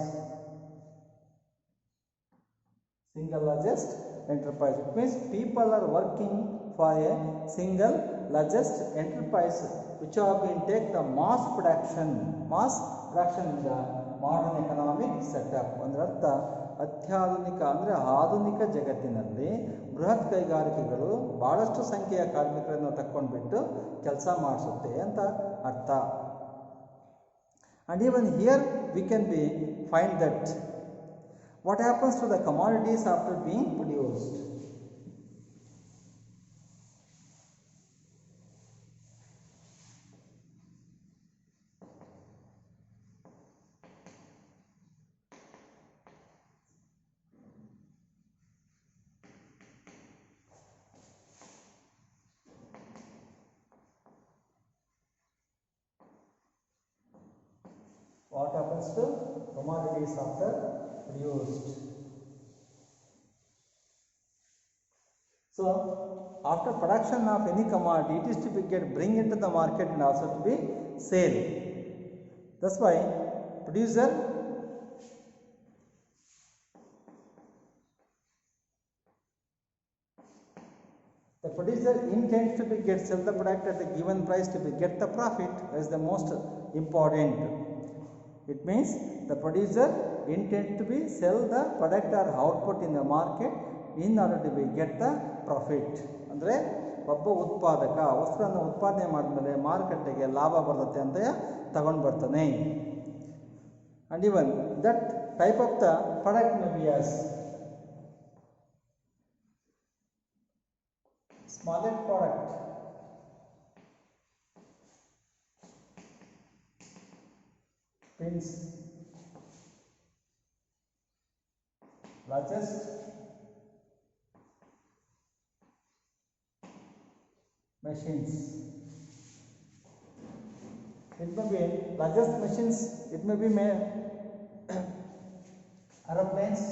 Single largest enterprise. It means people are working for a single largest enterprise which have been take the mass production in the modern economic setup. ಅಂದರೆ ಅರ್ಥ ಅತ್ಯಾಧುನಿಕ ಅಂದರೆ ಆಧುನಿಕ ಜಗತ್ತಿನಲ್ಲಿ ಬೃಹತ್ ಕೈಗಾರಿಕೆಗಳು ಭಾಳಷ್ಟು ಸಂಖ್ಯೆಯ ಕಾರ್ಮಿಕರನ್ನು ತಕ್ಕೊಂಡ್ಬಿಟ್ಟು ಕೆಲಸ ಮಾಡಿಸುತ್ತೆ ಅಂತ ಅರ್ಥ. And even here we can find that what happens to the commodities after being produced. What happens to commodities after produced? So, after production of any commodity, it is to be bring into the market and also to be sale. That's why producer intends to be sell the product at the given price to be get the profit. That is the most important. It means the producer intends to be sell the product or output in the market in order to be get the profit. ಅಂದರೆ ಒಬ್ಬ ಉತ್ಪಾದಕ ವಸ್ತುವನ್ನು ಉತ್ಪಾದನೆ ಮಾಡಿದ್ಮೇಲೆ ಮಾರುಕಟ್ಟೆಗೆ ಲಾಭ ಬರ್ತದೆ ಅಂತ ತಗೊಂಡು ಬರ್ತಾನೆ. And even that type of the product may be as smaller product, pins, largest machines. It may be largest machines, it may be aeroplanes,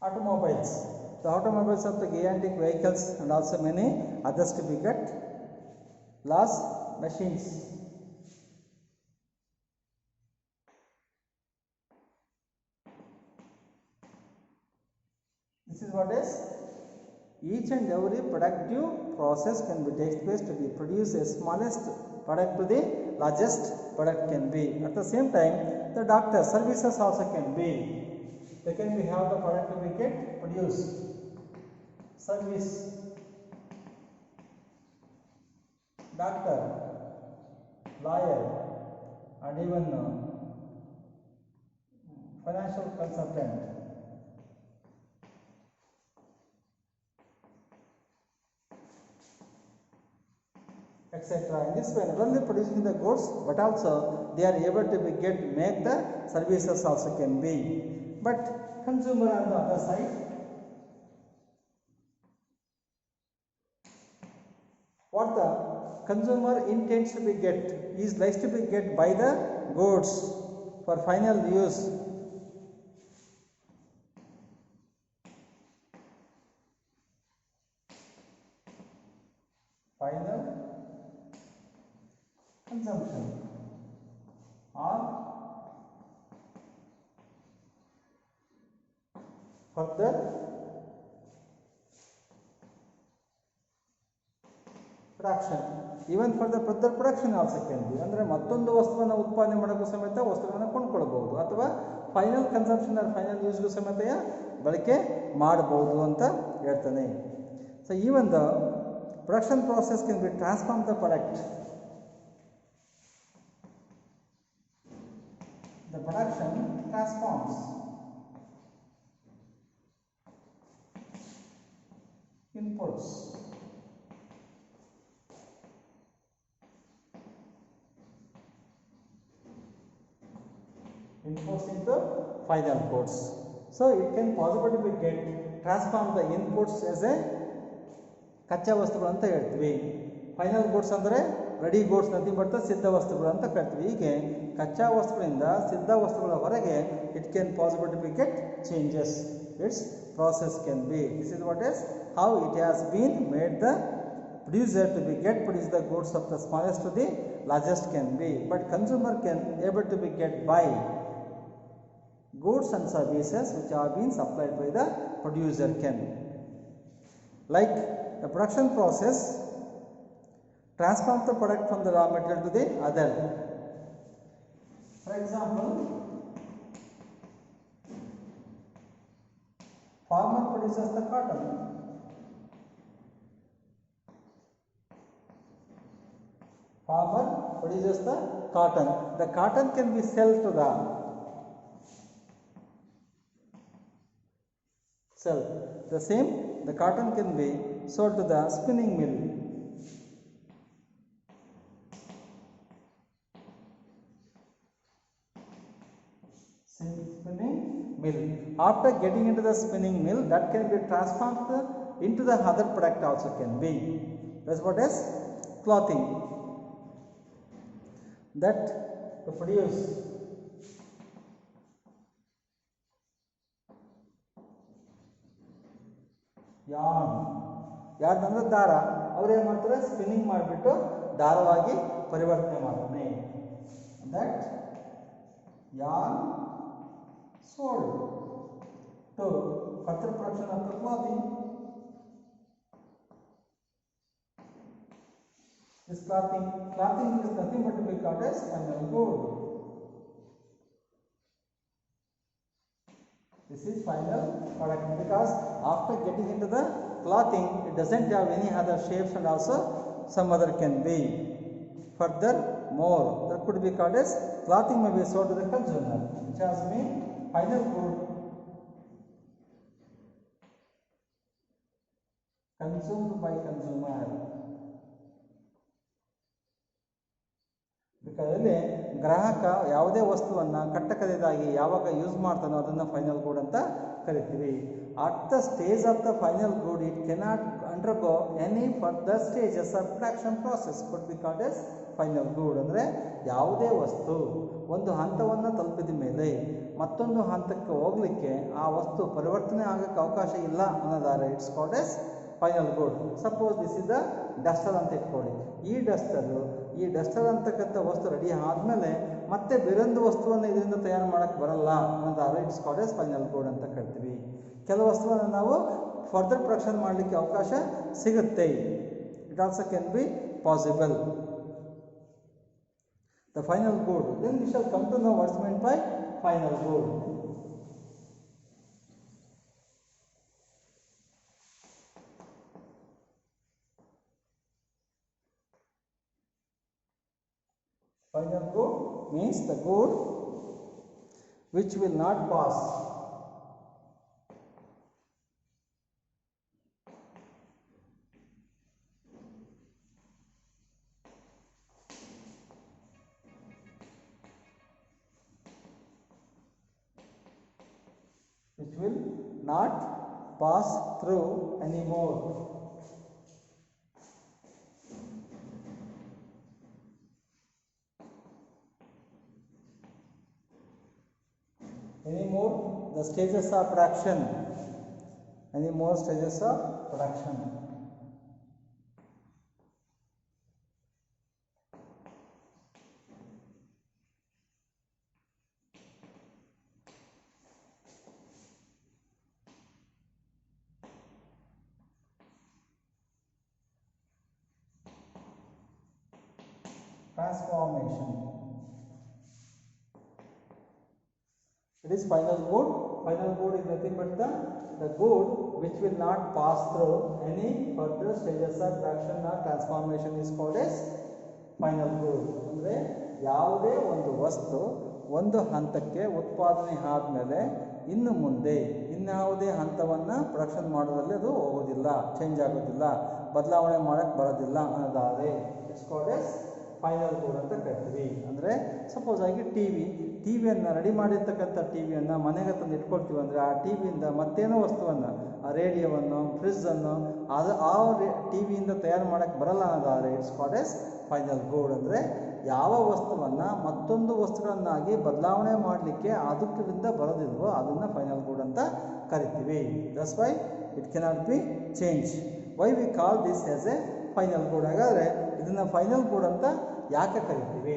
automobiles. The automobiles are the gigantic vehicles and also many others to be get large machines. This is what is each and every productive process can be takes place to be produce a smallest product to the largest product can be. At the same time, the doctor services also can be. They can be have the product to be get produced. Service, doctor, lawyer, and even financial consultant. Etc. In this way, not only producing the goods, but also they are able to be make the services also can be. But consumer on the other side, what the consumer intends to be get is likes to be get by the goods for final use. Final consumption or further production. Even for the further production also can be. ಅಂದರೆ ಮತ್ತೊಂದು ವಸ್ತುವನ್ನು ಉತ್ಪಾದನೆ ಮಾಡೋಕ್ಕೂ ಸಮೇತ ವಸ್ತುಗಳನ್ನು ಕೊಂಡ್ಕೊಳ್ಬಹುದು ಅಥವಾ final consumption R final ಯೂಸ್ಗೂ ಸಮೇತ ಬಳಕೆ ಮಾಡಬಹುದು ಅಂತ ಹೇಳ್ತಾನೆ. So even the production process can be transform the product. The production transforms inputs into final goods. So it can possibly be get transform the inputs as a ಕಚ್ಚಾ ವಸ್ತುಗಳು ಅಂತ ಹೇಳ್ತೀವಿ. Final goods ಅಂದರೆ ರೆಡಿ ಗೂಡ್ಸ್ ನಥಿಂಗ್ ಬಟ್ ಸಿದ್ಧ ವಸ್ತುಗಳು ಅಂತ ಕರಿತೀವಿ. ಹೀಗೆ ಕಚ್ಚಾ ವಸ್ತುಗಳಿಂದ ಸಿದ್ಧ ವಸ್ತುಗಳ ಹೊರಗೆ it can possible to be get changes. It's process can be. This is what is how it has been made the producer to be get produce the goods of the smallest to the largest can be. But consumer can able to be get buy goods and services which are being supplied by the producer can. Like the production process transforms the product from the raw material to the other. For example, farmer produces the cotton. Farmer produces the cotton. The cotton can be sold to the the same. The cotton can be sold to the spinning mill. Spinning mill. After getting into the spinning mill, that can be transformed into the other product also can be. That's what is clothing. That to produce yarn ಅಂದ್ರೆ ದಾರ. ಅವ್ರು ಏನು ಮಾಡ್ತಾರೆ, spinning ಮಾಡಿಬಿಟ್ಟು ದಾರವಾಗಿ ಪರಿವರ್ತನೆ ಮಾಡ್ತಾನೆ. That yarn sold to further production of the clothing. This clothing is nothing but to be called as final good. This is final product because after getting into the clothing, it doesn't have any other shapes and also some other can be. Further more, that could be called as clothing may be sold to the consumer, which has been final good. consumed by consumer. ಬೇಕಾದಲ್ಲಿ ಗ್ರಾಹಕ ಯಾವುದೇ ವಸ್ತುವನ್ನು ಕಟ್ಟಕಡೆಯದಾಗಿ ಯಾವಾಗ use ಮಾಡ್ತಾನೋ ಅದನ್ನು final good ಅಂತ ಕರಿತೀವಿ. At the stage of the final good it cannot undergo any further stages of production process could be called as final good. ಅಂದರೆ ಯಾವುದೇ ವಸ್ತು ಒಂದು ಹಂತವನ್ನು ತಲುಪಿದ ಮೇಲೆ ಮತ್ತೊಂದು ಹಂತಕ್ಕೆ ಹೋಗಲಿಕ್ಕೆ ಆ ವಸ್ತು ಪರಿವರ್ತನೆ ಆಗೋಕ್ಕೆ ಅವಕಾಶ ಇಲ್ಲ ಅನ್ನೋದಾದ್ರೆ it's called as final good. Suppose this is the Duster ಅಂತ ಇಟ್ಕೊಳ್ಳಿ. ಈ ಡಸ್ಟರ್ ಅಂತಕ್ಕಂಥ ವಸ್ತು ರೆಡಿ ಆದಮೇಲೆ ಮತ್ತೆ ಬೇರೊಂದು ವಸ್ತುವನ್ನು ಇದರಿಂದ ತಯಾರು ಮಾಡೋಕ್ಕೆ ಬರಲ್ಲ ಅನ್ನೋದಾದ್ರೆ it's called as final good ಅಂತ ಕರಿತೀವಿ. ಕೆಲವು ವಸ್ತುವನ್ನು ನಾವು ಫರ್ದರ್ ಪ್ರೊಡಕ್ಷನ್ ಮಾಡಲಿಕ್ಕೆ ಅವಕಾಶ ಸಿಗುತ್ತೆ. It also can be possible. The final good. Then we shall come to know what's meant by final good. Final good means the good which will not pass. Which will not pass through anymore. Anymore the stages of production. Any more stages of production. Transformation. It is final good. Final good is nothing but the good which will not pass through any further stages of production or transformation is called as final good. ಅಂದರೆ ಯಾವುದೇ ಒಂದು ವಸ್ತು ಒಂದು ಹಂತಕ್ಕೆ ಉತ್ಪಾದನೆ ಆದಮೇಲೆ ಇನ್ನು ಮುಂದೆ ಇನ್ಯಾವುದೇ ಹಂತವನ್ನು ಪ್ರೊಡಕ್ಷನ್ ಮಾಡೋದ್ರಲ್ಲಿ ಅದು ಹೋಗೋದಿಲ್ಲ, ಚೇಂಜ್ ಆಗೋದಿಲ್ಲ, ಬದಲಾವಣೆ ಮಾಡೋಕ್ಕೆ ಬರೋದಿಲ್ಲ ಅನ್ನೋದಾದರೆ it's called as final good ಅಂತ ಕರಿತೀವಿ. ಅಂದರೆ ಸಪೋಸ್ ಆಗಿ ಟಿವಿಯನ್ನು ರೆಡಿ ಮಾಡಿರ್ತಕ್ಕಂಥ ಟಿವಿಯನ್ನು ಮನೆಗೆ ತಂದು ಇಟ್ಕೊಳ್ತೀವಿ ಅಂದರೆ ಆ ಟಿವಿಯಿಂದ ಮತ್ತೇನೋ ವಸ್ತುವನ್ನು, ಆ ರೇಡಿಯೋವನ್ನು, ಫ್ರಿಜ್ಜನ್ನು ಆ ಟಿವಿಯಿಂದ ತಯಾರು ಮಾಡೋಕ್ಕೆ ಬರಲ್ಲ ಅನ್ನೋದಾದರೆ it's called as final good. ಅಂದರೆ ಯಾವ ವಸ್ತುವನ್ನು ಮತ್ತೊಂದು ವಸ್ತುಗಳನ್ನಾಗಿ ಬದಲಾವಣೆ ಮಾಡಲಿಕ್ಕೆ ಅದಕ್ಕಿಂತ ಬರೋದಿಲ್ವೋ ಅದನ್ನು ಫೈನಲ್ ಗೂಡ್ ಅಂತ ಕರಿತೀವಿ. That's why it cannot be change. Why we call this as a final good. ಹಾಗಾದರೆ ಇದನ್ನು ಫೈನಲ್ ಗೂಡ್ ಅಂತ ಯಾಕೆ ಕರಿತೀವಿ?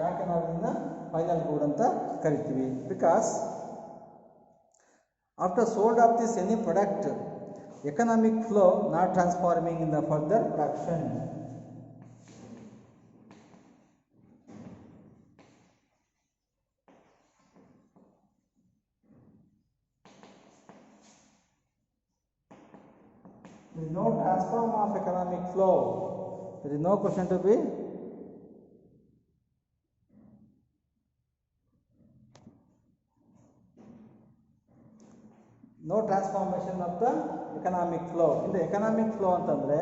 ಯಾಕೆ ನಾವು ಇದನ್ನ ಫೈನಲ್ ಗೂಡ್ ಅಂತ ಕರಿತೀವಿ? Because after sold of this any product economic flow not transforming in the further production. There is no transform of economic flow. There is no question to be. No transformation of the economic flow. In the economic flow ಅಂತಂದರೆ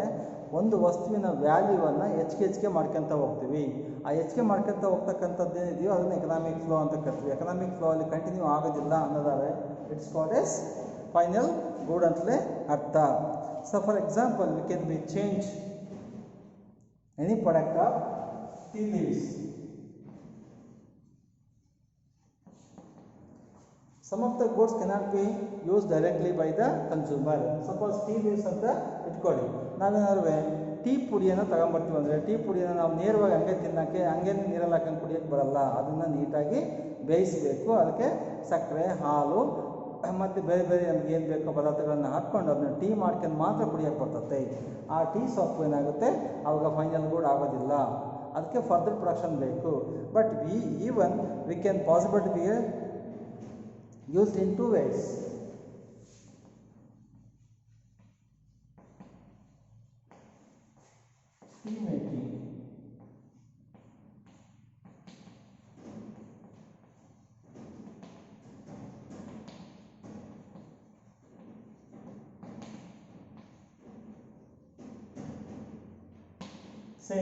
ಒಂದು ವಸ್ತುವಿನ ವ್ಯಾಲ್ಯೂವನ್ನು ಹೆಚ್ಚಿಗೆ ಮಾಡ್ಕೊತ ಹೋಗ್ತೀವಿ. ಆ ಹೆಚ್ಚಿಗೆ ಮಾಡ್ಕೊತ ಹೋಗ್ತಕ್ಕಂಥದ್ದು ಏನಿದೆಯೋ ಅದನ್ನು ಎಕನಾಮಿಕ್ ಫ್ಲೋ ಅಂತ ಕರಿತೀವಿ. ಎಕನಾಮಿಕ್ ಫ್ಲೋ ಅಲ್ಲಿ ಕಂಟಿನ್ಯೂ ಆಗೋದಿಲ್ಲ ಅನ್ನೋದಾದರೆ ಇಟ್ಸ್ ಕಾಲ್ಡ್ ಎಸ್ ಫೈನಲ್ ಗೂಡ್ ಅಂತಲೇ ಅರ್ಥ. So for example, we can be change any product of tea leaves. Some of the goods cannot be used directly by the consumer. Suppose tea leaves ಅಂತ ಇಟ್ಕೊಳ್ಳಿ. ನಾವೇನಾದ್ರು tea ಪುಡಿಯನ್ನು ತಗೊಂಬರ್ತೀವಿ ಅಂದರೆ tea ಪುಡಿಯನ್ನು ನಾವು ನೇರವಾಗಿ ಹಂಗೆ ತಿನ್ನೋಕ್ಕೆ ಹಂಗೇನೆ ನೀರಲ್ಲಿ ಹಾಕೊಂಡು ಕುಡಿಯೋಕ್ಕೆ ಬರಲ್ಲ. ಅದನ್ನು ನೀಟಾಗಿ ಬೇಯಿಸಬೇಕು. ಅದಕ್ಕೆ ಸಕ್ಕರೆ, ಹಾಲು ಮತ್ತು ಬೇರೆ ಬೇರೆ ನಮ್ಗೆ ಏನು ಬೇಕೋ ಪದಾರ್ಥಗಳನ್ನು ಹಾಕ್ಕೊಂಡು ಅದನ್ನ ಟೀ ಮಾಡ್ಕೊಂಡು ಮಾತ್ರ ಕುಡಿಯೋಕ್ಕೆ ಬರ್ತದೆ. ಆ ಟೀ ಸೊಪ್ಪು ಏನಾಗುತ್ತೆ ಆವಾಗ ಫೈನಲ್ ಗೂಡ್ ಆಗೋದಿಲ್ಲ. ಅದಕ್ಕೆ ಫರ್ದರ್ ಪ್ರೊಡಕ್ಷನ್ ಬೇಕು. But we can possible B used in two ways. Tea making. Say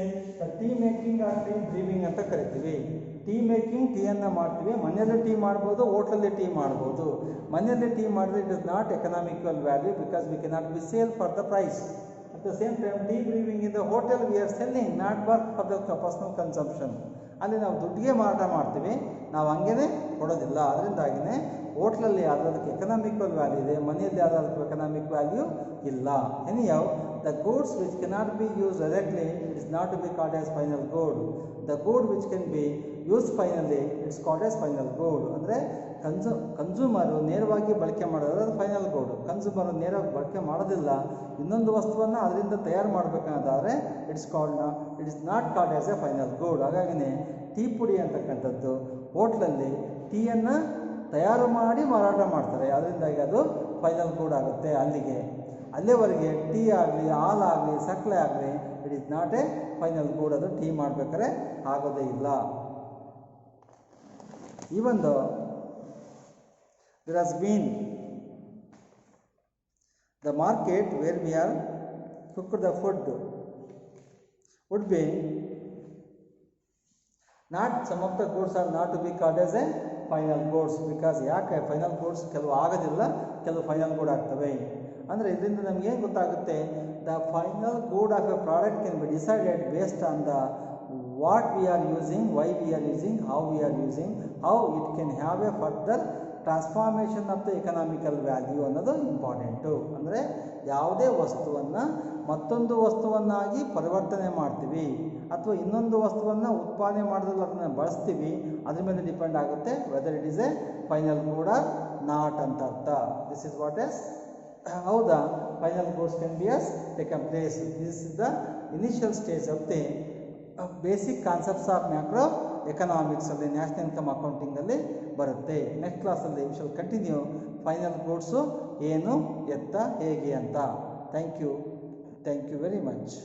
tea making ಆಗಲಿ ಬ್ರೀವಿಂಗ್ ಅಂತ ಕರಿತೀವಿ. ಟೀ ಮೇಕಿಂಗ್ ಟೀಯನ್ನು ಮಾಡ್ತೀವಿ, ಮನೆಯಲ್ಲೇ ಟೀ ಮಾಡ್ಬೋದು, ಹೋಟ್ಲಲ್ಲಿ ಟೀ ಮಾಡ್ಬೋದು. ಮನೆಯಲ್ಲೇ ಟೀ ಮಾಡಿದ್ರೆ it is not economical value because we cannot be sale for the price. At the same time tea brewing in the hotel we are selling not for the personal consumption. ಅಲ್ಲಿ ನಾವು ದುಡ್ಡಿಗೆ ಮಾರಾಟ ಮಾಡ್ತೀವಿ, ನಾವು ಹಂಗೇ ಕೊಡೋದಿಲ್ಲ. ಅದರಿಂದಾಗಿಯೇ ಹೋಟ್ಲಲ್ಲಿ ಅದಕ್ಕೆ ಎಕನಾಮಿಕಲ್ ವ್ಯಾಲ್ಯೂ ಇದೆ, ಮನೆಯಲ್ಲಿ ಅದಕ್ಕೆ ಎಕನಾಮಿಕ್ ವ್ಯಾಲ್ಯೂ ಇಲ್ಲ. ಎನಿಯೌ the goods which cannot be used directly it is not to be called as final good. The good which can be used finally it's called as final good. ಅಂದರೆ consumer ನೇರವಾಗಿ ಬಳಕೆ ಮಾಡೋದು ಅದು final good. Consumer ನೇರವಾಗಿ ಬಳಕೆ ಮಾಡೋದಿಲ್ಲ, ಇನ್ನೊಂದು ವಸ್ತುವನ್ನು ಅದರಿಂದ ತಯಾರು ಮಾಡಬೇಕಂತಾದರೆ it is not called as a final good. ಹಾಗಾಗಿನೇ ಟೀ ಪುಡಿ ಅಂತಕ್ಕಂಥದ್ದು ಹೋಟ್ಲಲ್ಲಿ ಟೀಯನ್ನು ತಯಾರು ಮಾಡಿ ಮಾರಾಟ ಮಾಡ್ತಾರೆ, ಅದರಿಂದಾಗಿ ಅದು ಫೈನಲ್ ಗುಡ್ ಆಗುತ್ತೆ. ಅಲ್ಲಿವರೆಗೆ ಟೀ ಆಗಲಿ, ಹಾಲಾಗಲಿ, ಸಕ್ಕರೆ ಆಗಲಿ it is not A final good. ಅದು ಟೀ ಮಾಡಬೇಕಾದ್ರೆ ಆಗೋದೇ ಇಲ್ಲ. Even though there has been the market where we have cooked the food would be not some of the goods are not to be called as a final goods because ಯಾಕೆ final goods ಕೆಲವು ಆಗೋದಿಲ್ಲ, ಕೆಲವು final ಗೂಡ್ ಆಗ್ತವೆ. ಅಂದರೆ ಇದರಿಂದ ನಮ್ಗೆ ಏನು ಗೊತ್ತಾಗುತ್ತೆ, the final good of a product can be decided based on the what we are using, why we are using, how we are using, how it can have a further transformation of the economical value ಅನ್ನೋದು important. ಅಂದರೆ ಯಾವುದೇ ವಸ್ತುವನ್ನು ಮತ್ತೊಂದು ವಸ್ತುವನ್ನಾಗಿ ಪರಿವರ್ತನೆ ಮಾಡ್ತೀವಿ ಅಥವಾ ಇನ್ನೊಂದು ವಸ್ತುವನ್ನು ಉತ್ಪಾದನೆ ಮಾಡೋದ್ರಲ್ಲಿ ಅದನ್ನು ಬಳಸ್ತೀವಿ, ಅದ್ರ ಮೇಲೆ ಡಿಪೆಂಡ್ ಆಗುತ್ತೆ whether it is a final good or not ಅಂತ ಅರ್ಥ. This is what is how the final goods can be as taken place. This is the initial stage of the basic concepts of macro economics ಅಲ್ಲಿ national income accounting ಅಲ್ಲಿ ಬರುತ್ತೆ. Next ಕ್ಲಾಸಲ್ಲಿ we shall continue final goods ಏನು, ಎತ್ತ, ಹೇಗೆ ಅಂತ. Thank you very much.